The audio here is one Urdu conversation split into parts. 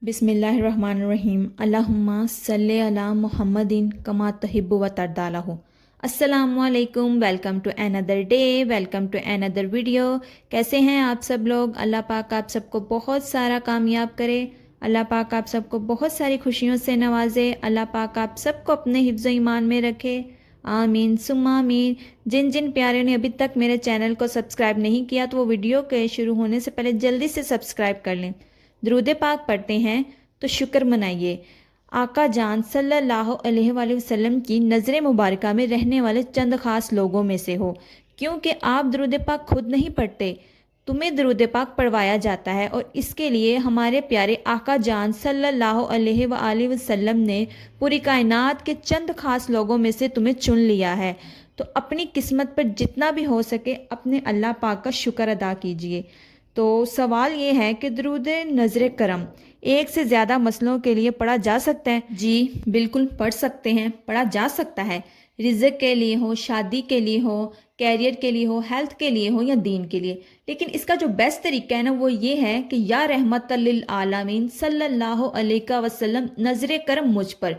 بسم اللہ الرحمن الرحیم اللہم صلی علی محمدin کما تحب و ترضی. السلام علیکم، welcome to another day, welcome to another video. کیسے ہیں آپ سب لوگ؟ اللہ پاک آپ سب کو بہت سارا کامیاب کرے، اللہ پاک آپ سب کو بہت ساری خوشیوں سے نوازے، اللہ پاک آپ سب کو اپنے حفظ و ایمان میں رکھے، آمین ثم آمین. جن جن پیاروں نے ابھی تک میرے چینل کو سبسکرائب نہیں کیا تو وہ ویڈیو کے شروع ہونے سے پہلے جلدی سے سبسکرائب کر لیں. درود پاک پڑھتے ہیں تو شکر منائیے. آقا جان صلی اللہ علیہ وآلہ وسلم کی نظر مبارکہ میں رہنے والے چند خاص لوگوں میں سے ہو، کیونکہ آپ درود پاک خود نہیں پڑھتے، تمہیں درود پاک پڑھوایا جاتا ہے، اور اس کے لیے ہمارے پیارے آقا جان صلی اللہ علیہ وآلہ وسلم نے پوری کائنات کے چند خاص لوگوں میں سے تمہیں چن لیا ہے. تو اپنی قسمت پر جتنا بھی ہو سکے اپنے اللہ پاک کا شکر ادا کیجیے. تو سوال یہ ہے کہ درود نظر کرم ایک سے زیادہ مسئلوں کے لیے پڑھا جا سکتا ہے؟ جی بالکل پڑھ سکتے ہیں، پڑھا جا سکتا ہے. رزق کے لیے ہو، شادی کے لیے ہو، کیریئر کے لیے ہو، ہیلتھ کے لیے ہو یا دین کے لیے. لیکن اس کا جو بیسٹ طریقہ ہے نا وہ یہ ہے کہ یا رحمت للعالمین صلی اللہ علیہ وسلم نظر کرم مجھ پر.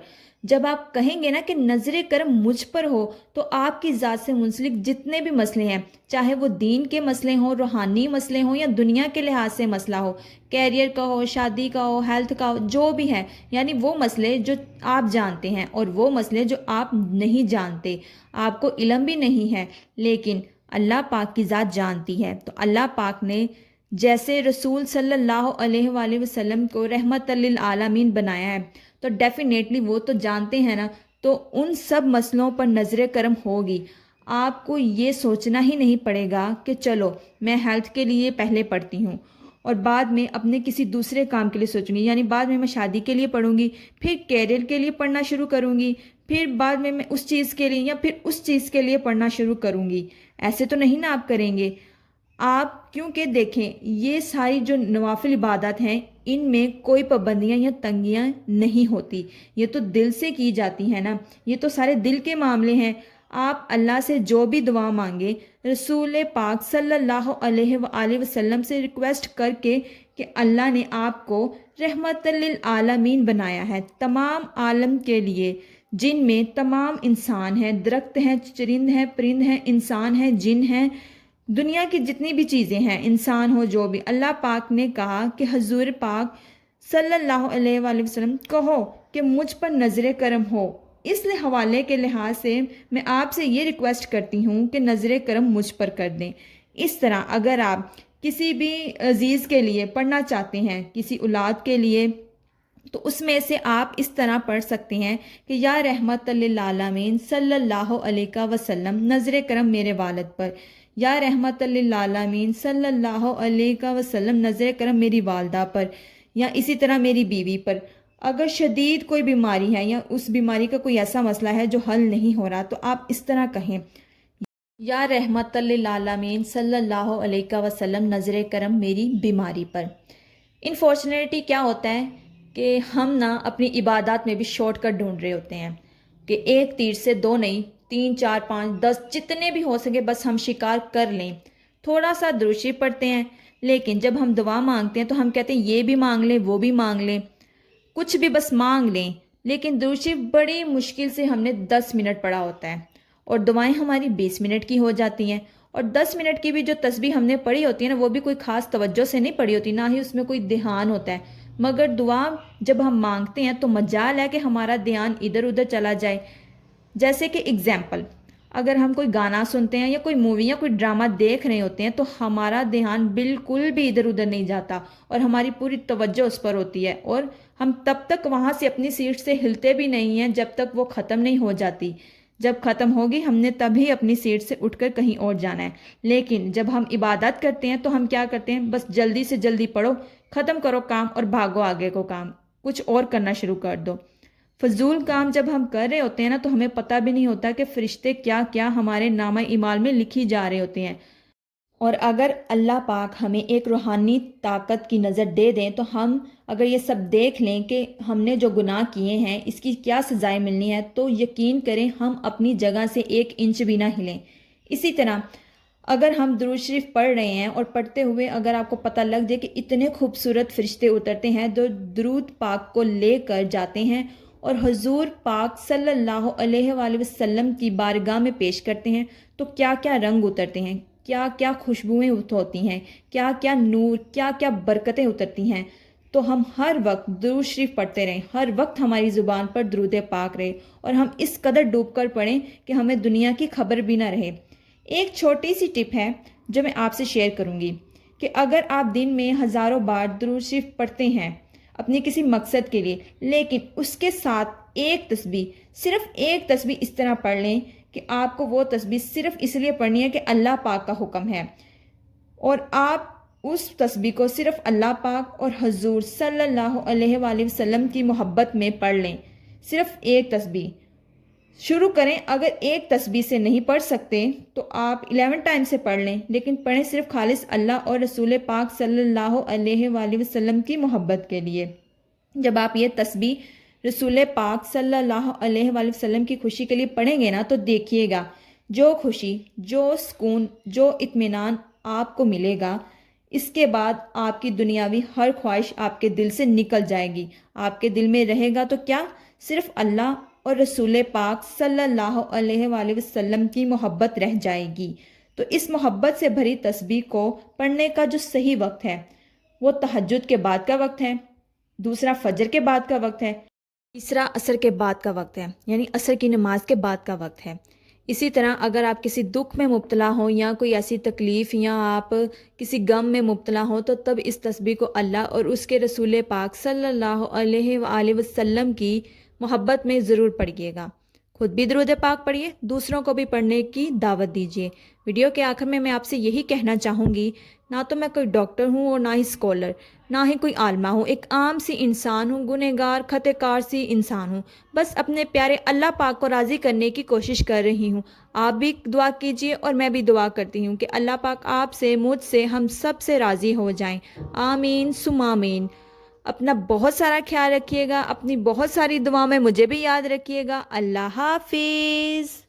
جب آپ کہیں گے نا کہ نظر کرم مجھ پر ہو تو آپ کی ذات سے منسلک جتنے بھی مسئلے ہیں، چاہے وہ دین کے مسئلے ہوں، روحانی مسئلے ہوں یا دنیا کے لحاظ سے مسئلہ ہو، کیریئر کا ہو، شادی کا ہو، ہیلتھ کا ہو، جو بھی ہے، یعنی وہ مسئلے جو آپ جانتے ہیں اور وہ مسئلے جو آپ نہیں جانتے، آپ کو علم بھی نہیں ہے لیکن اللہ پاک کی ذات جانتی ہے. تو اللہ پاک نے جیسے رسول صلی اللہ علیہ وآلہ وسلم کو رحمت للعالمین بنایا ہے تو ڈیفینیٹلی وہ تو جانتے ہیں نا، تو ان سب مسئلوں پر نظر کرم ہوگی. آپ کو یہ سوچنا ہی نہیں پڑے گا کہ چلو میں ہیلتھ کے لیے پہلے پڑھتی ہوں اور بعد میں اپنے کسی دوسرے کام کے لیے سوچوں گی، یعنی بعد میں شادی کے لیے پڑھوں گی، پھر کیریئر کے لیے پڑھنا شروع کروں گی، پھر بعد میں اس چیز کے لیے یا پھر اس چیز کے لیے پڑھنا شروع کروں گی. ایسے تو نہیں نا آپ کریں گے. آپ کیونکہ دیکھیں یہ ساری جو نوافل عبادات ہیں ان میں کوئی پابندیاں یا تنگیاں نہیں ہوتی، یہ تو دل سے کی جاتی ہیں نا، یہ تو سارے دل کے معاملے ہیں. آپ اللہ سے جو بھی دعا مانگے رسول پاک صلی اللہ علیہ وآلہ وسلم سے ریکویسٹ کر کے کہ اللہ نے آپ کو رحمت للعالمین بنایا ہے، تمام عالم کے لیے، جن میں تمام انسان ہیں، درخت ہیں، چرند ہیں، پرند ہیں، انسان ہیں، جن ہیں، دنیا کی جتنی بھی چیزیں ہیں، انسان ہو جو بھی. اللہ پاک نے کہا کہ حضور پاک صلی اللہ علیہ وآلہ وسلم کہو کہ مجھ پر نظر کرم ہو. اس حوالے کے لحاظ سے میں آپ سے یہ ریکویسٹ کرتی ہوں کہ نظر کرم مجھ پر کر دیں. اس طرح اگر آپ کسی بھی عزیز کے لیے پڑھنا چاہتے ہیں، کسی اولاد کے لیے، تو اس میں سے آپ اس طرح پڑھ سکتے ہیں کہ یا رحمت للعالمین صلی اللہ علیہ وسلم نظر کرم میرے والد پر، یا رحمت للعالمین صلی اللہ علیہ وسلم نظر کرم میری والدہ پر، یا اسی طرح میری بیوی پر. اگر شدید کوئی بیماری ہے یا اس بیماری کا کوئی ایسا مسئلہ ہے جو حل نہیں ہو رہا تو آپ اس طرح کہیں یا رحمت للعالمین صلی اللہ علیہ وسلم نظر کرم میری بیماری پر. انفارچونیٹلی کیا ہوتا ہے کہ ہم نا اپنی عبادات میں بھی شارٹ کٹ ڈھونڈ رہے ہوتے ہیں کہ ایک تیر سے دو نہیں، 3 4 5 10 جتنے بھی ہو سکے بس ہم شکار کر لیں. تھوڑا سا درود شریف پڑھتے ہیں لیکن جب ہم دعا مانگتے ہیں تو ہم کہتے ہیں یہ بھی مانگ لیں وہ بھی مانگ لیں، کچھ بھی بس مانگ لیں. لیکن درود شریف بڑی مشکل سے ہم نے 10 منٹ پڑھا ہوتا ہے اور دعائیں ہماری 20 منٹ کی ہو جاتی ہیں، اور 10 منٹ کی بھی جو تسبیح ہم نے پڑھی ہوتی ہے نا وہ بھی کوئی خاص توجہ سے نہیں پڑھی ہوتی، نہ ہی اس میں کوئی دھیان ہوتا ہے. مگر دعا جب ہم مانگتے ہیں تو مجال ہے کہ ہمارا دھیان ادھر ادھر چلا جائے. جیسے کہ اگزامپل، اگر ہم کوئی گانا سنتے ہیں یا کوئی مووی یا کوئی ڈرامہ دیکھ رہے ہوتے ہیں تو ہمارا دھیان بالکل بھی ادھر ادھر نہیں جاتا اور ہماری پوری توجہ اس پر ہوتی ہے، اور ہم تب تک وہاں سے اپنی سیٹ سے ہلتے بھی نہیں ہیں جب تک وہ ختم نہیں ہو جاتی. جب ختم ہوگی ہم نے تبھی اپنی سیٹ سے اٹھ کر کہیں اور جانا ہے. لیکن جب ہم عبادت کرتے ہیں تو ہم کیا کرتے ہیں، بس جلدی سے جلدی پڑھو، ختم کرو کام اور بھاگو آگے کو کام، کچھ اور کرنا شروع کر دو. فضول کام جب ہم کر رہے ہوتے ہیں نا تو ہمیں پتہ بھی نہیں ہوتا کہ فرشتے کیا کیا ہمارے نامہ اعمال میں لکھی جا رہے ہوتے ہیں. اور اگر اللہ پاک ہمیں ایک روحانی طاقت کی نظر دے دیں تو ہم اگر یہ سب دیکھ لیں کہ ہم نے جو گناہ کیے ہیں اس کی کیا سزائیں ملنی ہے تو یقین کریں ہم اپنی جگہ سے 1 انچ بھی نہ ہلیں. اسی طرح اگر ہم درود شریف پڑھ رہے ہیں اور پڑھتے ہوئے اگر آپ کو پتہ لگ جائے کہ اتنے خوبصورت فرشتے اترتے ہیں جو درود پاک کو لے کر جاتے ہیں اور حضور پاک صلی اللہ علیہ وآلہ وسلم کی بارگاہ میں پیش کرتے ہیں، تو کیا کیا رنگ اترتے ہیں، کیا کیا خوشبوئیں ہوتی ہیں، کیا کیا نور، کیا کیا برکتیں اترتی ہیں۔ تو ہم ہر وقت درود شریف پڑھتے رہیں، ہر وقت ہماری زبان پر درود پاک رہے اور ہم اس قدر ڈوب کر پڑھیں کہ ہمیں دنیا کی خبر بھی نہ رہے۔ ایک چھوٹی سی ٹپ ہے جو میں آپ سے شیئر کروں گی کہ اگر آپ دن میں ہزاروں بار درود شریف پڑھتے ہیں اپنی کسی مقصد کے لیے، لیکن اس کے ساتھ ایک تسبیح، صرف ایک تسبیح اس طرح پڑھ لیں کہ آپ کو وہ تسبیح صرف اس لیے پڑھنی ہے کہ اللہ پاک کا حکم ہے، اور آپ اس تسبیح کو صرف اللہ پاک اور حضور صلی اللہ علیہ وآلہ وسلم کی محبت میں پڑھ لیں، صرف ایک تسبیح شروع کریں۔ اگر ایک تسبیح سے نہیں پڑھ سکتے تو آپ 11 ٹائم سے پڑھ لیں، لیکن پڑھیں صرف خالص اللہ اور رسول پاک صلی اللہ علیہ وآلہ وسلم کی محبت کے لیے۔ جب آپ یہ تسبیح رسول پاک صلی اللہ علیہ وآلہ وسلم کی خوشی کے لیے پڑھیں گے نا، تو دیکھیے گا جو خوشی، جو سکون، جو اطمینان آپ کو ملے گا، اس کے بعد آپ کی دنیاوی ہر خواہش آپ کے دل سے نکل جائے گی۔ آپ کے دل میں رہے گا تو کیا، صرف اللہ اور رسول پاک صلی اللہ علیہ وآلہ وسلم کی محبت رہ جائے گی۔ تو اس محبت سے بھری تسبیح کو پڑھنے کا جو صحیح وقت ہے وہ تہجد کے بعد کا وقت ہے، دوسرا فجر کے بعد کا وقت ہے، تیسرا عصر کے بعد کا وقت ہے، یعنی عصر کی نماز کے بعد کا وقت ہے۔ اسی طرح اگر آپ کسی دکھ میں مبتلا ہوں یا کوئی ایسی تکلیف یا آپ کسی غم میں مبتلا ہوں، تو تب اس تسبیح کو اللہ اور اس کے رسول پاک صلی اللہ علیہ وآلہ وسلم کی محبت میں ضرور پڑھیے گا۔ خود بھی درود پاک پڑھیے، دوسروں کو بھی پڑھنے کی دعوت دیجیے۔ ویڈیو کے آخر میں آپ سے یہی کہنا چاہوں گی، نہ تو میں کوئی ڈاکٹر ہوں اور نہ ہی اسکالر، نہ ہی کوئی عالمہ ہوں، ایک عام سی انسان ہوں، گنہگار خطا کار سی انسان ہوں، بس اپنے پیارے اللہ پاک کو راضی کرنے کی کوشش کر رہی ہوں۔ آپ بھی دعا کیجیے اور میں بھی دعا کرتی ہوں کہ اللہ پاک آپ سے، مجھ سے، ہم سب سے راضی ہو جائیں۔ آمین ثم آمین۔ اپنا بہت سارا خیال رکھیے گا، اپنی بہت ساری دعاؤں میں مجھے بھی یاد رکھیے گا۔ اللہ حافظ۔